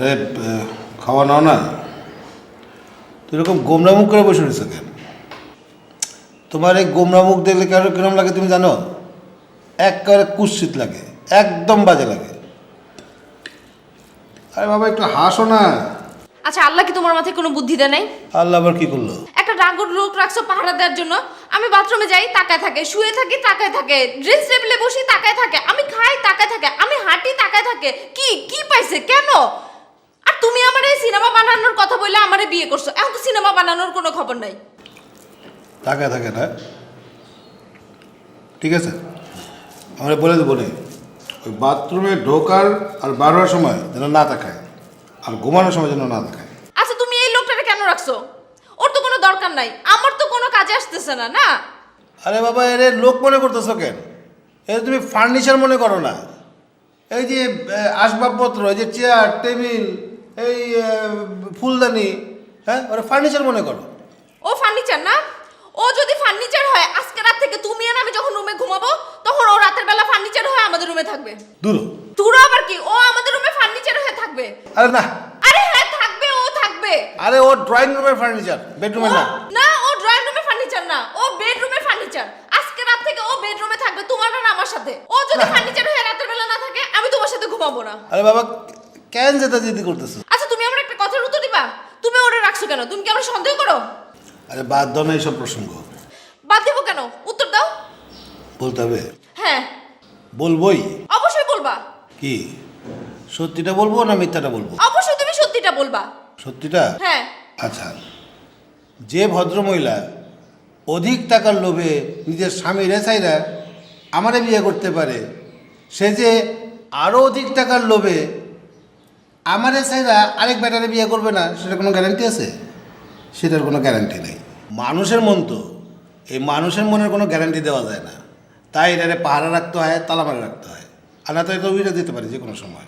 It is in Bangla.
আরে খাওয়া নাও না, তুই এরকম গোমরা মুখ করে বসে রয়েছে কেন? তোমার এই গোমরা মুখ দেখলে কিরম লাগে তুমি জানো? একেবারে কুৎসিত লাগে, একদম বাজে লাগে। আরে বাবা একটু হাসো না। আচ্ছা, আল্লাহ কি তোমার মাথায় কোনো বুদ্ধি দেয় নাই? আল্লাহ আবার কি করলো? একটা ডাঙ্গর লোক রাখছো পাহারা দেওয়ার জন্য। আমি বাথরুমে যাই তাকায় থাকে, শুয়ে থাকি তাকায় থাকে, ড্রেস টেবিলে বসি তাকায় থাকে, আমি খাই তাকায় থাকে, আমি হাঁটি তাকায় থাকে। কি কি পাইছে কেন? আর তুমি আমার এই সিনেমা বানানোর কথা বললে আমারে বিয়ে করছো, এখন তো সিনেমা বানানোর কোনো খবর নাই। তাকায় থাকে না, ঠিক আছে, আমরা বলে দেবো না, ওই বাথরুমে ঢোকার আর বার হওয়ার সময় যেন না তাকায়, আর ঘুমানোর সময় যেন না তাকায়। আচ্ছা, তুমি এই লোকটাকে কেন রাখছো? ওর তো কোনো দরকার নাই, আমার তো কোনো কাজে আসতেছে না। না আরে বাবা, এর লোক মনে করতেছো কেন? এর তুমি ফার্নিচার মনে করো না। এই যে আসবাবপত্র, এই যে চেয়ার টেবিল, এই ফুলদানি, হ্যাঁ, ওরা ফার্নিচার মনে করো। ও ফার্নিচার না? ও যদি ফার্নিচার হয়, আজকে রাত থেকে তুমি আর আমি যখন রুমে ঘুমাবো তখন ও রাতের বেলা ফার্নিচার হয়ে আমাদের রুমে থাকবে। দূর দূর আবার কি, ও আমাদের রুমে ফার্নিচার হয়ে থাকবে। আরে না, আরে হ্যাঁ থাকবে, ও থাকবে। আরে ও ড্রয়িং রুমের ফার্নিচার, বেডরুমে না। না, ও ড্রয়িং রুমের ফার্নিচার না, ও বেডরুমের ফার্নিচার। আজকে রাত থেকে ও বেডরুমে থাকবে, তোমার আর আমার সাথে। ও যদি ফার্নিচার হয়ে রাতের বেলা না থাকে, আমি তোমার সাথে ঘুমাবো না। আরে বাবা, কেন যেতে জিদি করতেছো? আচ্ছা, তুমি আমার একটা কথার উত্তর দিবা? তুমি ওরে রাখছো কেন? তুমি কি আমার সন্দেহ করো? আরে বাদ দাও না এইসব প্রসঙ্গ। বাদ দেবো কেন? উত্তর দাও। বলতে হবে? হ্যাঁ বলবোই। অবশ্যই বলবা। কি সত্যিটা বলবো না মিথ্যাটা বলবো? অবশ্যই তুমি সত্যিটা বলবা। সত্যিটা? হ্যাঁ। আচ্ছা, যে ভদ্রমহিলা অধিক টাকার লোভে নিজের স্বামীর রেসাইরা আমারে বিয়ে করতে পারে, সে যে আরও অধিক টাকার লোভে আমার রেসাইরা আরেক ব্যাটারে বিয়ে করবে না, সেটার কোনো গ্যারান্টি আছে? সেটার কোনো গ্যারান্টি নেই। মানুষের মন তো, এই মানুষের মনের কোনো গ্যারান্টি দেওয়া যায় না। তাই এটারে পাহারা রাখতে হয়, তালা মারা রাখতে হয়, আর না তো এটা উইরা দিতে পারে যে কোনো সময়।